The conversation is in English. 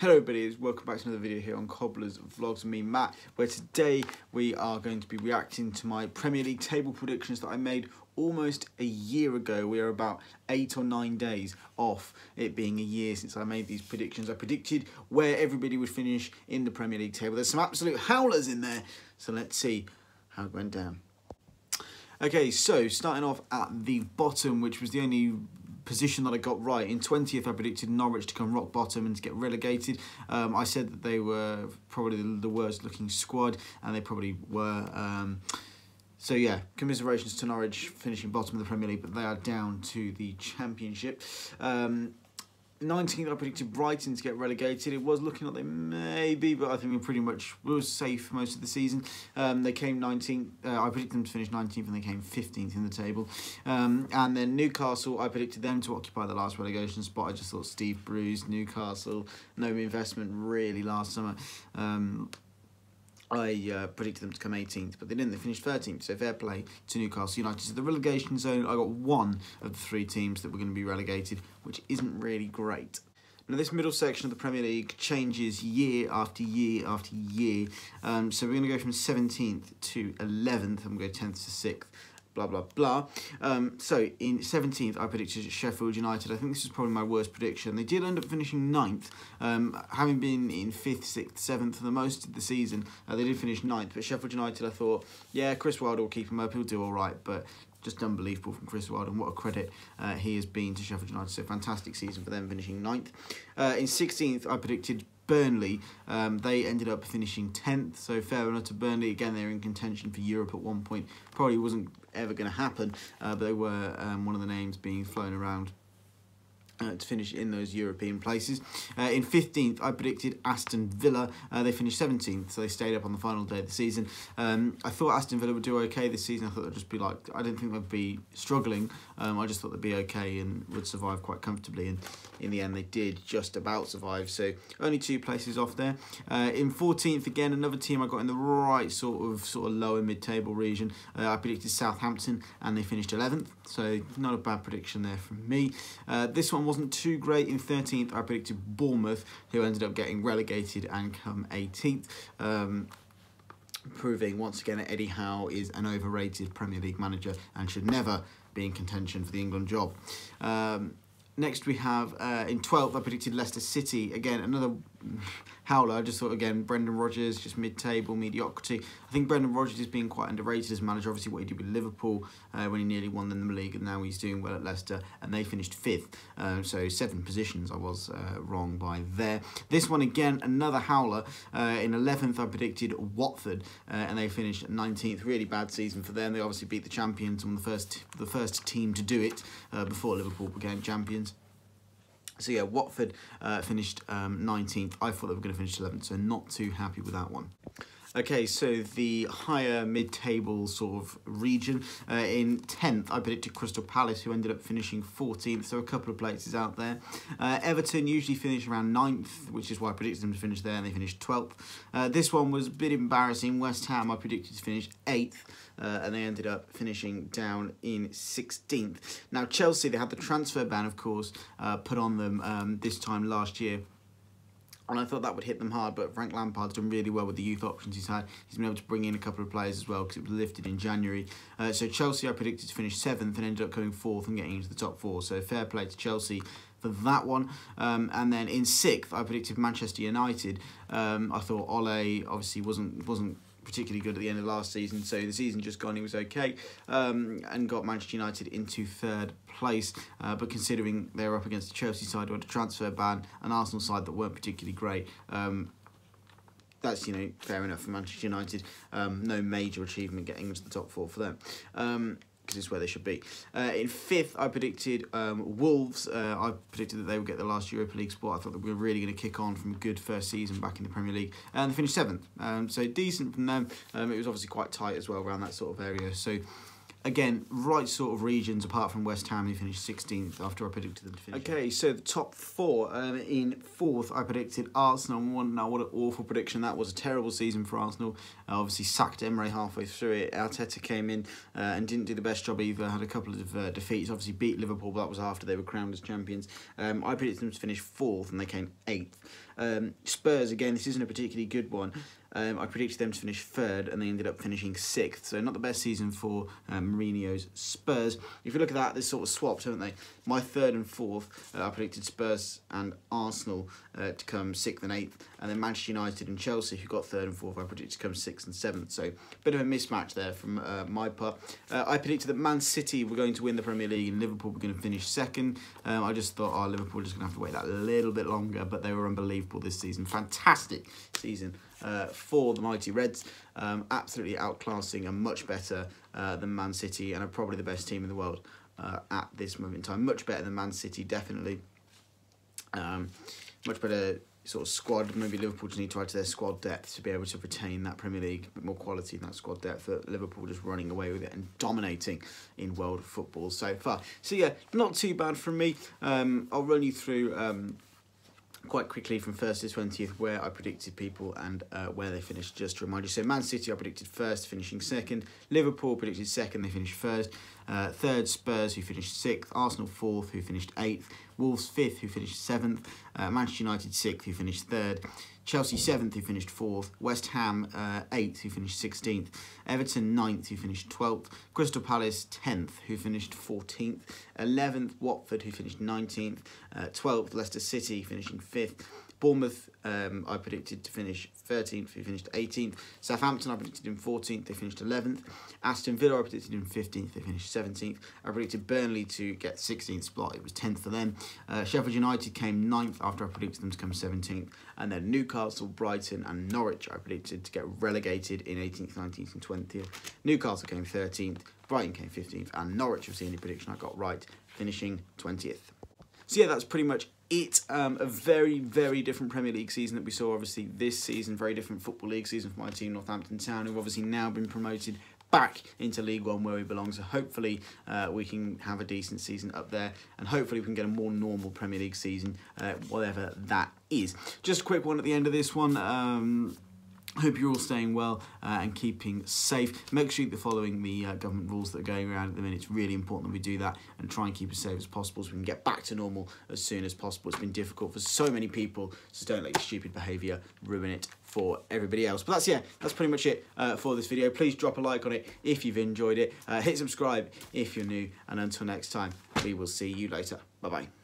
Hello everybody, welcome back to another video here on Cobbler's Vlogs with me, Matt, where today we are going to be reacting to my Premier League table predictions that I made almost a year ago. We are about 8 or 9 days off it being a year since I made these predictions. I predicted where everybody would finish in the Premier League table. There's some absolute howlers in there, so let's see how it went down. Okay, so starting off at the bottom, which was the only position that I got right. In 20th, I predicted Norwich to come rock bottom and to get relegated. I said that they were probably the worst looking squad, and they probably were. So yeah, commiserations to Norwich finishing bottom of the Premier League, but they are down to the Championship. 19th, I predicted Brighton to get relegated. It was looking like they may be, but I think we pretty much was safe for most of the season. They came 19th. I predicted them to finish 19th, and they came 15th in the table. And then Newcastle, I predicted them to occupy the last relegation spot. I just thought Steve Bruce, Newcastle, no investment really last summer. I predicted them to come 18th, but they didn't. They finished 13th, so fair play to Newcastle United. So the relegation zone, I got one of the 3 teams that were going to be relegated, which isn't really great. Now, this middle section of the Premier League changes year after year after year. So we're going to go from 17th to 11th, and we'll go 10th to 6th. Blah, blah, blah. So in 17th, I predicted Sheffield United. I think this is probably my worst prediction. They did end up finishing 9th. Having been in 5th, 6th, 7th for the most of the season, they did finish 9th. But Sheffield United, I thought, yeah, Chris Wilder will keep him up. He'll do all right. But just unbelievable from Chris Wilder, and what a credit he has been to Sheffield United. So fantastic season for them, finishing 9th. In 16th, I predicted Burnley. They ended up finishing 10th, so fair enough to Burnley. Again, they were in contention for Europe at one point. Probably wasn't ever going to happen, but they were one of the names being flown around to finish in those European places. In 15th, I predicted Aston Villa. They finished 17th, so they stayed up on the final day of the season. I thought Aston Villa would do okay this season. I thought they'd just be like, I didn't think they'd be struggling. I just thought they'd be okay and would survive quite comfortably. And in the end, they did just about survive. So only 2 places off there. In 14th, again, another team I got in the right sort of lower mid-table region. I predicted Southampton, and they finished 11th. So not a bad prediction there from me. This one wasn't too great. In 13th, I predicted Bournemouth, who ended up getting relegated and come 18th. Proving once again that Eddie Howe is an overrated Premier League manager and should never be in contention for the England job. Next we have, in 12th, I predicted Leicester City. Again, another howler. I just thought, again, Brendan Rodgers, just mid-table, mediocrity. I think Brendan Rodgers is being quite underrated as manager. Obviously, what he did with Liverpool when he nearly won them the league, and now he's doing well at Leicester, and they finished 5th. So 7 positions I was wrong by there. This one, again, another howler. In 11th, I predicted Watford, and they finished 19th. Really bad season for them. They obviously beat the champions, and the first team to do it before Liverpool became champions. So yeah, Watford finished 19th. I thought they were going to finish 11th, so not too happy with that one. Okay, so the higher mid-table sort of region. In 10th, I predicted Crystal Palace, who ended up finishing 14th, so a couple of places out there. Everton usually finish around 9th, which is why I predicted them to finish there, and they finished 12th. This one was a bit embarrassing. West Ham, I predicted to finish 8th. And they ended up finishing down in 16th. Now, Chelsea, they had the transfer ban, of course, put on them this time last year. And I thought that would hit them hard, but Frank Lampard's done really well with the youth options he's had. He's been able to bring in a couple of players as well because it was lifted in January. So Chelsea, I predicted to finish 7th and ended up coming 4th and getting into the top 4. So fair play to Chelsea for that one. And then in 6th, I predicted Manchester United. I thought Ole obviously wasn't particularly good at the end of last season, so the season just gone he was okay, and got Manchester United into 3rd place, but considering they were up against the Chelsea side who had a transfer ban, an Arsenal side that weren't particularly great, that's, you know, fair enough for Manchester United. No major achievement getting into the top 4 for them. Because it's where they should be. In 5th, I predicted Wolves. I predicted that they would get the last Europa League spot. I thought that we were really going to kick on from a good first season back in the Premier League. And they finished 7th. So decent from them. It was obviously quite tight as well around that sort of area. So again, right sort of regions, apart from West Ham, who finished 16th after I predicted them to finish. Okay, so the top four. In fourth, I predicted Arsenal. Now, what an awful prediction. That was a terrible season for Arsenal. Obviously, sacked Emery halfway through it. Arteta came in and didn't do the best job either. Had a couple of defeats. Obviously, beat Liverpool, but that was after they were crowned as champions. I predicted them to finish fourth, and they came 8th. Spurs, again, this isn't a particularly good one. I predicted them to finish third, and they ended up finishing 6th. So not the best season for Mourinho's Spurs. If you look at that, they sort of swapped, haven't they? My third and fourth, I predicted Spurs and Arsenal to come 6th and 8th. And then Manchester United and Chelsea, who got third and fourth, I predicted to come 6th and 7th. So a bit of a mismatch there from my part. I predicted that Man City were going to win the Premier League and Liverpool were going to finish second. I just thought, oh, Liverpool were just going to have to wait that little bit longer, but they were unbelievable this season. Fantastic season for the mighty Reds, absolutely outclassing and much better than Man City, and are probably the best team in the world at this moment in time. Much better than Man City, definitely. Much better sort of squad. Maybe Liverpool just need to add to their squad depth to be able to retain that Premier League, a bit more quality in that squad depth. For Liverpool just running away with it and dominating in world football so far. So yeah, not too bad from me. I'll run you through quite quickly from 1st to 20th where I predicted people and where they finished, just to remind you. So Man City I predicted 1st, finishing 2nd. Liverpool predicted 2nd, they finished 1st. 3rd, Spurs, who finished 6th. Arsenal 4th, who finished 8th. Wolves 5th, who finished 7th. Manchester United 6th, who finished 3rd. Chelsea 7th, who finished 4th. West Ham 8th, who finished 16th. Everton 9th, who finished 12th. Crystal Palace 10th, who finished 14th. 11th, Watford, who finished 19th. 12th, Leicester City, finishing 5th. Bournemouth, I predicted to finish 13th, who finished 18th. Southampton, I predicted in 14th, they finished 11th. Aston Villa, I predicted in 15th, they finished 17th. I predicted Burnley to get 16th spot, it was 10th for them. Sheffield United came 9th after I predicted them to come 17th. And then Newcastle, Brighton and Norwich, I predicted to get relegated in 18th, 19th and 20th. Newcastle came 13th, Brighton came 15th, and Norwich was the only prediction I got right, finishing 20th. So yeah, that's pretty much it. A very, very different Premier League season that we saw obviously this season. Very different Football League season for my team, Northampton Town, who've obviously now been promoted back into League One where we belong. So hopefully we can have a decent season up there, and hopefully we can get a more normal Premier League season, whatever that is. Just a quick one at the end of this one. Hope you're all staying well and keeping safe. Make sure you're following the government rules that are going around at the minute. It's really important that we do that and try and keep as safe as possible so we can get back to normal as soon as possible. It's been difficult for so many people, so don't let your stupid behaviour ruin it for everybody else. But that's pretty much it for this video. Please drop a like on it if you've enjoyed it. Hit subscribe if you're new, and until next time, we will see you later. Bye-bye.